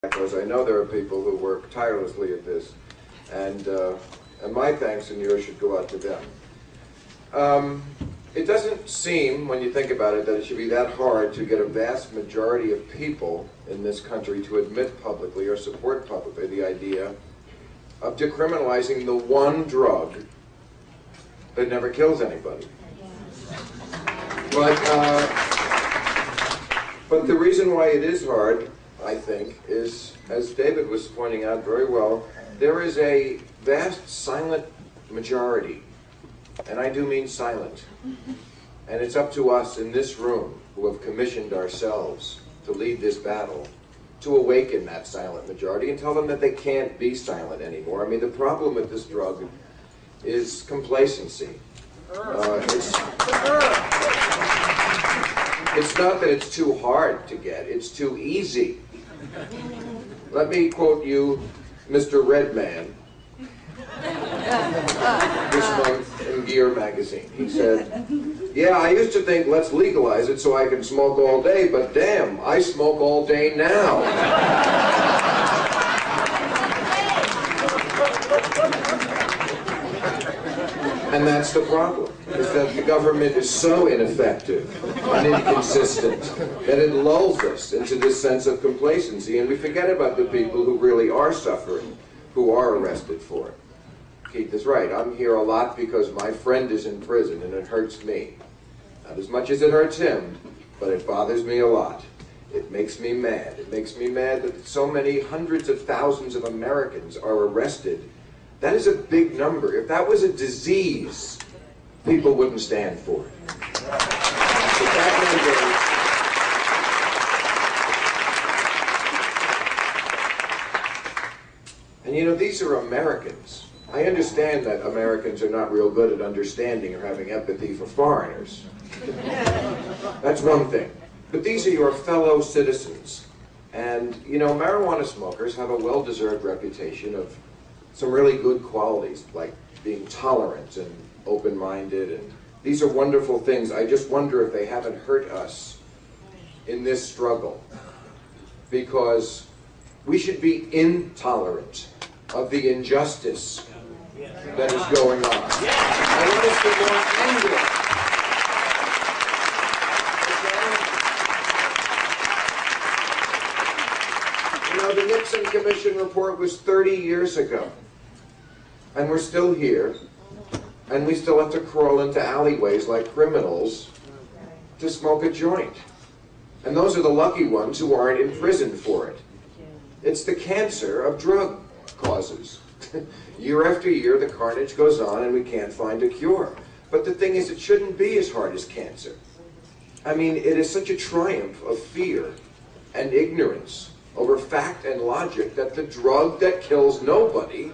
because I know there are people who work tirelessly at this, and my thanks and yours should go out to them. It doesn't seem, when you think about it, that it should be that hard to get a vast majority of people in this country to admit publicly or support publicly the idea of decriminalizing the one drug that never kills anybody. But the reason why it is hard, I think, is, as David was pointing out very well, there is a vast silent majority, and I do mean silent. And it's up to us in this room, who have commissioned ourselves to lead this battle, to awaken that silent majority and tell them that they can't be silent anymore. I mean, the problem with this drug is complacency. It's not that it's too hard to get, it's too easy. Let me quote you Mr. Redman this month in Gear magazine. He said, "Yeah, I used to think let's legalize it so I can smoke all day, but damn, I smoke all day now." And that's the problem, is that the government is so ineffective and inconsistent that it lulls us into this sense of complacency, and we forget about the people who really are suffering, who are arrested for it. Keith is right. I'm here a lot because my friend is in prison and it hurts me. Not as much as it hurts him, but it bothers me a lot. It makes me mad. It makes me mad that so many hundreds of thousands of Americans are arrested. That is a big number. If that was a disease, people wouldn't stand for it. But and you know, these are Americans. I understand that Americans are not real good at understanding or having empathy for foreigners. That's one thing. But these are your fellow citizens. And, you know, marijuana smokers have a well-deserved reputation of some really good qualities, like being tolerant and open-minded, and these are wonderful things. I just wonder if they haven't hurt us in this struggle, because we should be intolerant of the injustice that is going on. I want us to be more angry. You know, the Nixon Commission report was 30 years ago. And we're still here, and we still have to crawl into alleyways like criminals to smoke a joint. And those are the lucky ones who aren't in prison for it. It's the cancer of drug causes. Year after year, the carnage goes on, and we can't find a cure. But the thing is, it shouldn't be as hard as cancer. I mean, it is such a triumph of fear and ignorance over fact and logic that the drug that kills nobody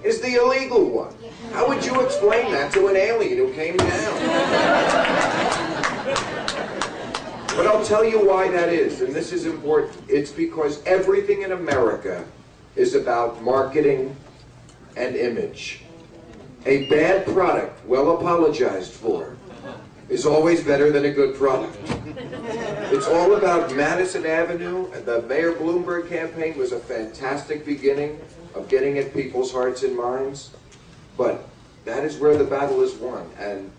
is the illegal one. How would you explain that to an alien who came down? But I'll tell you why that is, and this is important. It's because everything in America is about marketing and image. A bad product, well apologized for, is always better than a good product. It's all about Madison Avenue, and the Mayor Bloomberg campaign was a fantastic beginning of getting at people's hearts and minds, but that is where the battle is won, and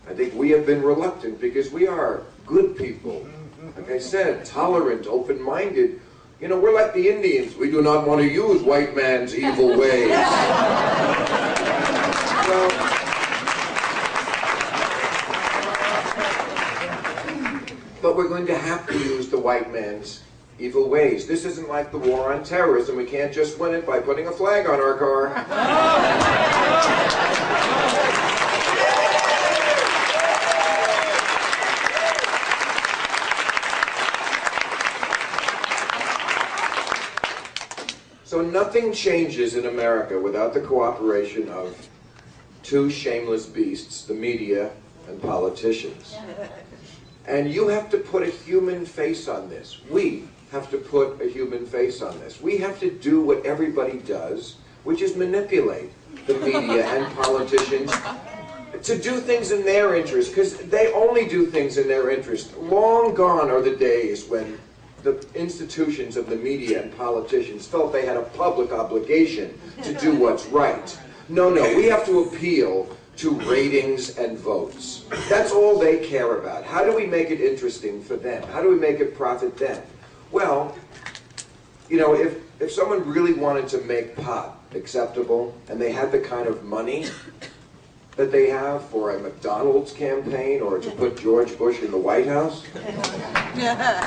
I think we have been reluctant because we are good people. Like I said, tolerant, open-minded. You know, we're like the Indians. We do not want to use white man's evil ways. But we're going to have to use the white man's evil ways. This isn't like the war on terrorism. We can't just win it by putting a flag on our car. So nothing changes in America without the cooperation of two shameless beasts, the media and politicians. And you have to put a human face on this. We have to put a human face on this. We have to do what everybody does, which is manipulate the media and politicians to do things in their interest, because they only do things in their interest. Long gone are the days when the institutions of the media and politicians felt they had a public obligation to do what's right. No, we have to appeal to ratings and votes. That's all they care about. How do we make it interesting for them? How do we make it profit them? Well, you know, if someone really wanted to make pot acceptable, and they had the kind of money that they have for a McDonald's campaign or to put George Bush in the White House,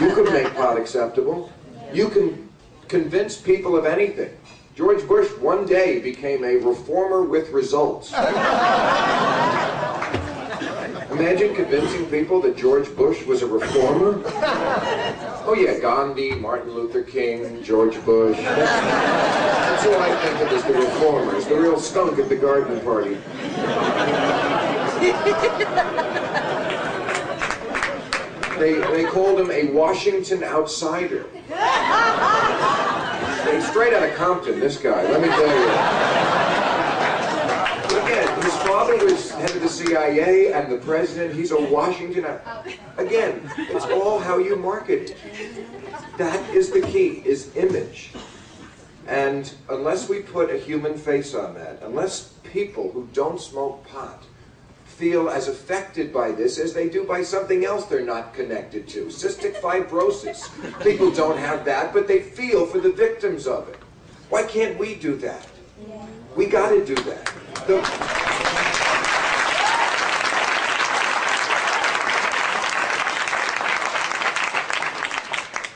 you could make pot acceptable. You can convince people of anything. George Bush one day became a reformer with results. Imagine convincing people that George Bush was a reformer. Oh yeah, Gandhi, Martin Luther King, George Bush. That's who I think of as the reformers, the real skunk at the garden party. They called him a Washington outsider. Straight out of Compton, this guy, let me tell you. Again, his father was head of the CIA and the president. He's a Washington. Again, it's all how you market it. That is the key, is image. And unless we put a human face on that, unless people who don't smoke pot feel as affected by this as they do by something else they're not connected to. Cystic fibrosis. People don't have that, but they feel for the victims of it. Why can't we do that? We got to do that.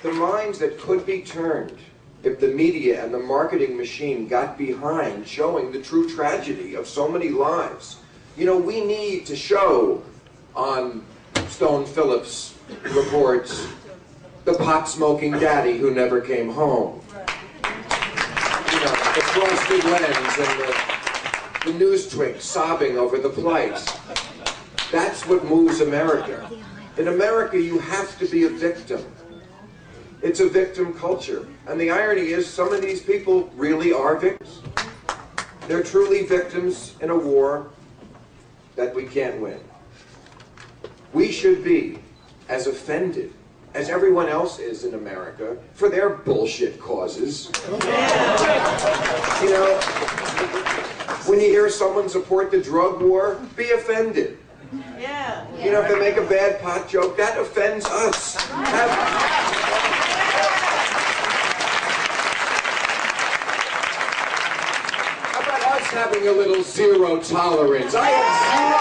The minds that could be turned if the media and the marketing machine got behind showing the true tragedy of so many lives. You know, we need to show on Stone Phillips reports the pot-smoking daddy who never came home. You know, the frosted lens and the news twink sobbing over the plight. That's what moves America. In America, you have to be a victim. It's a victim culture. And the irony is, some of these people really are victims. They're truly victims in a war that we can't win. We should be as offended as everyone else is in America for their bullshit causes. You know, when you hear someone support the drug war, be offended. Yeah. You know, if they make a bad pot joke, that offends us. How about us having a little zero tolerance? I have